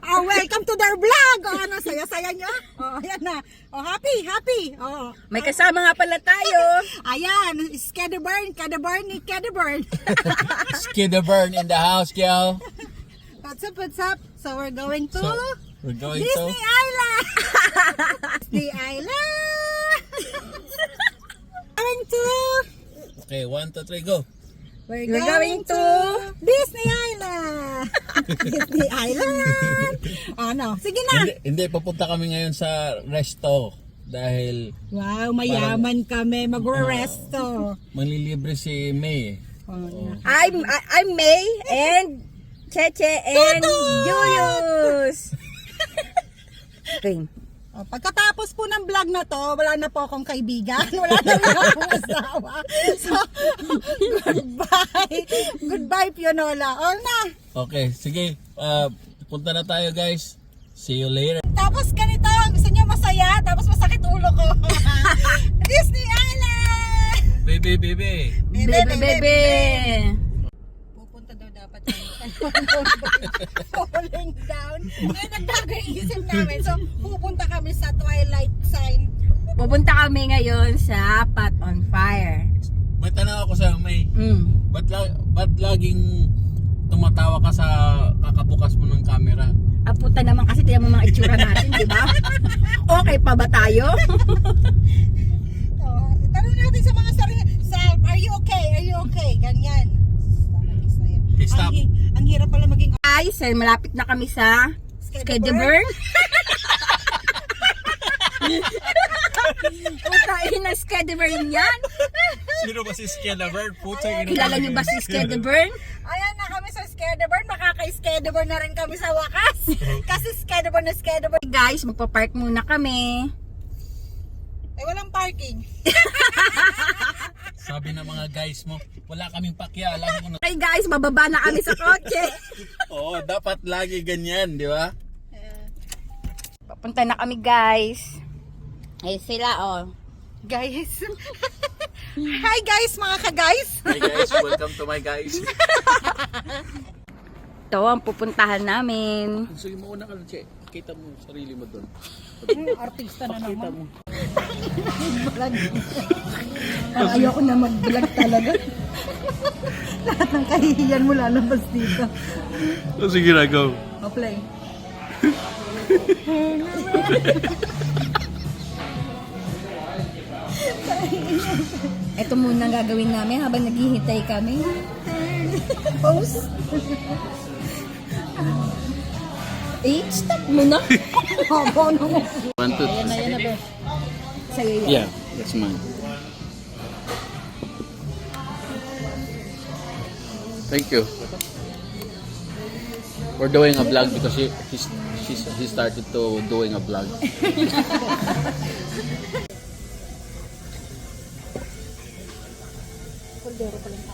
Oh, welcome to their vlog. Oh, ano, saya-saya nyo? Oh, ayan na. Oh, happy. Oh. May kasama nga pala tayo. Ayan, Skedeburn. Skidderburn in the house, girl. What's up? So we're going to We're going Disney to Island. Disney Island. Going to Okay, 1, 2, 3, go. We're going to Disney Island. Disney Island. Ano? Sige na. Hindi, papunta kami ngayon sa resto dahil Wow, mayaman kami. Magre-resto. manlilibre si May. Oh, I'm May and Cheche and Julius. Ring. Oh, pagkatapos po ng vlog na to, wala na po akong kaibigan, wala na rin akong asawa. So, goodbye Pionola. Or na. Okay, sige. Punta na tayo, guys. See you later. Tapos ganito, gusto nyo masaya, tapos masakit ulo ko. Disney Island! Baby. Bebe. Pupunta daw dapat falling down. Ay, nagbago yung isip namin. So, pupunta kami sa Twilight Sign. Pupunta kami ngayon sa Pot on Fire. May tanong ako sa May. Ba't laging tumatawa ka sa kakabukas mo ng camera? Puta naman kasi tiyan mo mga itsura natin, di ba? Okay pa ba tayo? Tanong natin sa mga sarili. Are you okay? Ganyan. Okay, stop. Ang hirap pala maging Guys, malapit na kami sa Skedeburn. Puta, na Skedeburn yan. Sino ba si Skeleburn? Kilala niyo ba si Skedeburn? Ayan na kami sa Skedeburn. Makaka-Skedeburn na rin kami sa wakas. Kasi Skedeburn na Skedeburn. Guys, magpa-park muna kami. Eh, walang parking. Sabi ng mga guys mo, wala kaming pakialam kung Okay guys, bababa na kami sa kotse. Oo, dapat lagi ganyan, di ba? Papunta na kami guys. Ayun sila oh. Guys. Hi guys, mga ka-guys. Hey guys, welcome to my guys. Ito ang pupuntahan namin. Sige mo una ka lang, Che. Kita mo sarili mo doon. Artista na naman. Ayoko na mag-vlog talaga. Lahat ng kahihiyan mo lalabas dito. Sige na, go. Play. Ito muna ang gagawin namin habang naghihintay kami. Pause. Stop muna. Habo naman. 1, 2, 3. Ayan na ba? Sa'yo yan. Yeah, that's mine. Thank you. We're doing a vlog because he started to doing a vlog.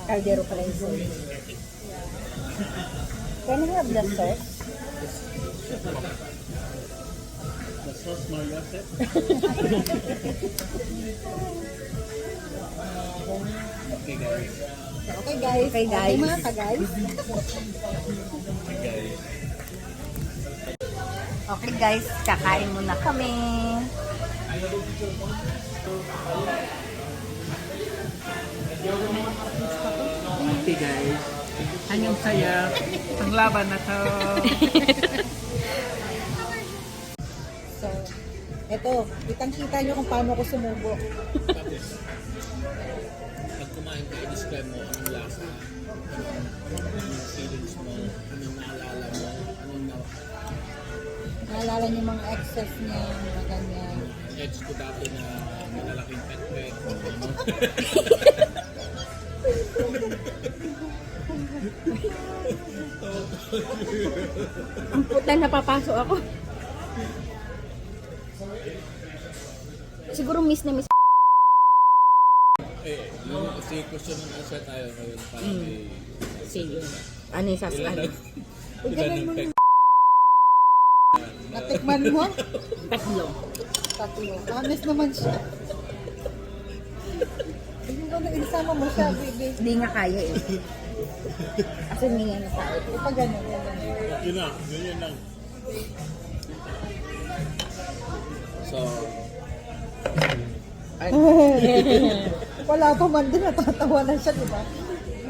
Caldero pala yung sauce. Can I have the sauce? The sauce Mariotte? Okay guys. Okay guys. Okay, guys. Okay, mga ka-guys. Okay guys, kakain muna kami. Okay guys, hanyang saya ang laban na to. So, eto, kitang-kita nyo kung paano ko sumubo. Pag kumain ka, i-describe mo anong lasa, anong feelings mo, anong naalala mo, Naalala nyo mga excess niya, mga ganyan. ex ko dati na malalaking pet-pet. Ang puta, napapasok ako. Siguro miss na miss. Si question and answer tayo ngayon para may Sige. Ano yung sasabi? ilan ng pet. Natikman mo? Tatlo. Tatlo. Honest naman siya. Hindi ba na isama mo siya, baby? Hindi nga kaya eh. Kasi minga na tayo. Ipag ganun, ganun. Yun na, ganyan lang. So, ay, Wala pa man din, natatawa na siya, di ba?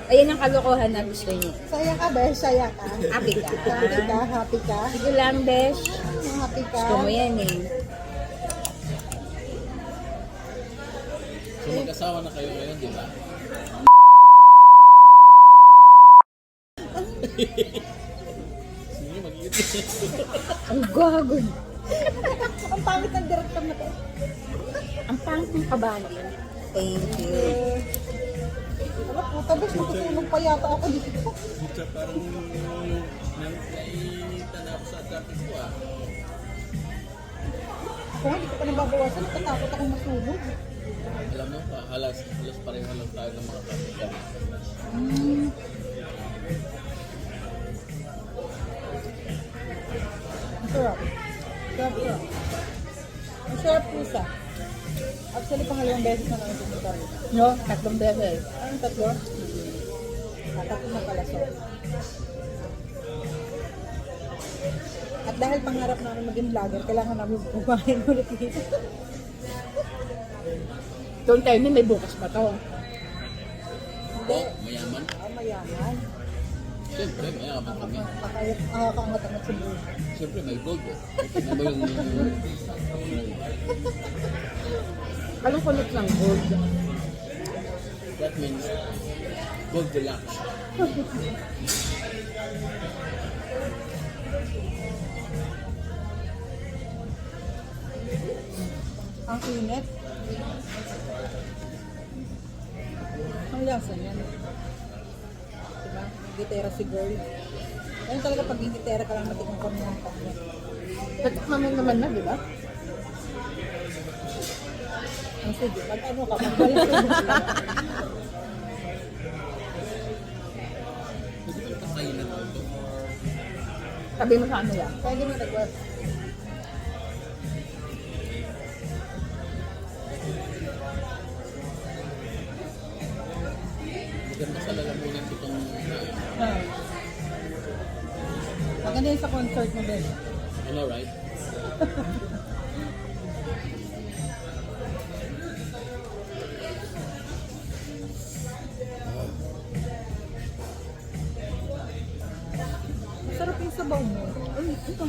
Ayun ang kalokohan na gusto niyo. Saya ka, besh, saya ka. Happy ka. Happy ka, happy ka. Sige lang, besh. Happy ka. Gusto mo yan eh. so mag-asawa na kayo ngayon, di ba? Sige, mag-iit. Ang gago. Ang pangit ng director na to. Ang pangit ng kabali. Thank you. Wala, puta, besh, matutulog pa yata ako dito. Puta, parang naiinitan ako sa topic ko ah. Kung hindi ko pa nababawasan, natatakot akong masunog. Alam mo, halas pareho lang tayo ng mga topic yan. Ang sarap. Sarap, sarap. Ang sarap pusa. Actually, pangalawang beses na namin pumunta rin. No, 3 beses. Anong tatlo? Tatlo na pala, so. At dahil pangarap namin maging vlogger, kailangan namin kumain ulit dito. Don't tell me may bukas pa to. Hindi. Mayaman? Mayaman. Siyempre, mayaman kami. Nakakaangat-angat sa buhay. Siyempre, may gold eh. Ano ba yung... Anong kulot ng gold? That means gold deluxe. Ang init. Ang lasa niyan. Diba? Gitera si girl. Ayun talaga pag gitera ka lang matikong kami ng kanya. Tatikman mo naman na, di ba? Ang sige, mag-ano ka, mag-balik ka. Pwede ko patayin na ito. Sabi mo sa ano yan? Pwede mo nag-work. Maganda sa lalamunan itong... Maganda yun sa concert mo, Ben. Ano, right? Masarap yung sabaw mo. Ay, ito.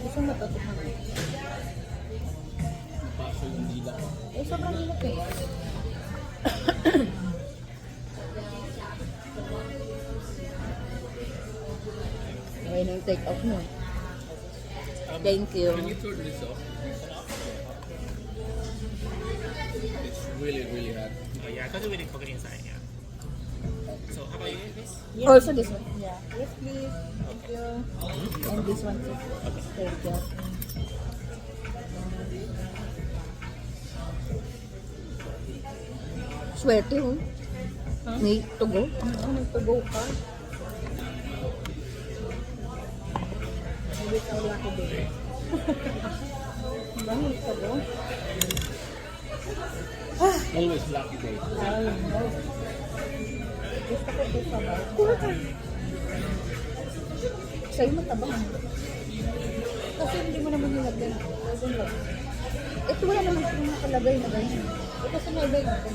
Gusto mo natutunan mo. Napaso yung dila ko. Eh, sobrang init eh. Okay na yung take off mo. Thank you. Can you turn this off? It's really, really hot. Oh, yeah, because we didn't cook it inside, yeah. So, how about you guys? Also this one. Yeah. Yes, please. Thank you. And this one too. Thank you. Swerte oh. May tugo. Ano, nagtugo ka? Maybe ikaw lucky day. Diba, nagtugo? Always lucky day. Ay, no. Gusto ko ito sabaw. Sa'yo matabang. Kasi hindi mo naman nilagyan. Lagyan lang. Ito wala naman kung nakalagay na ganyan. Ito sa may bag natin.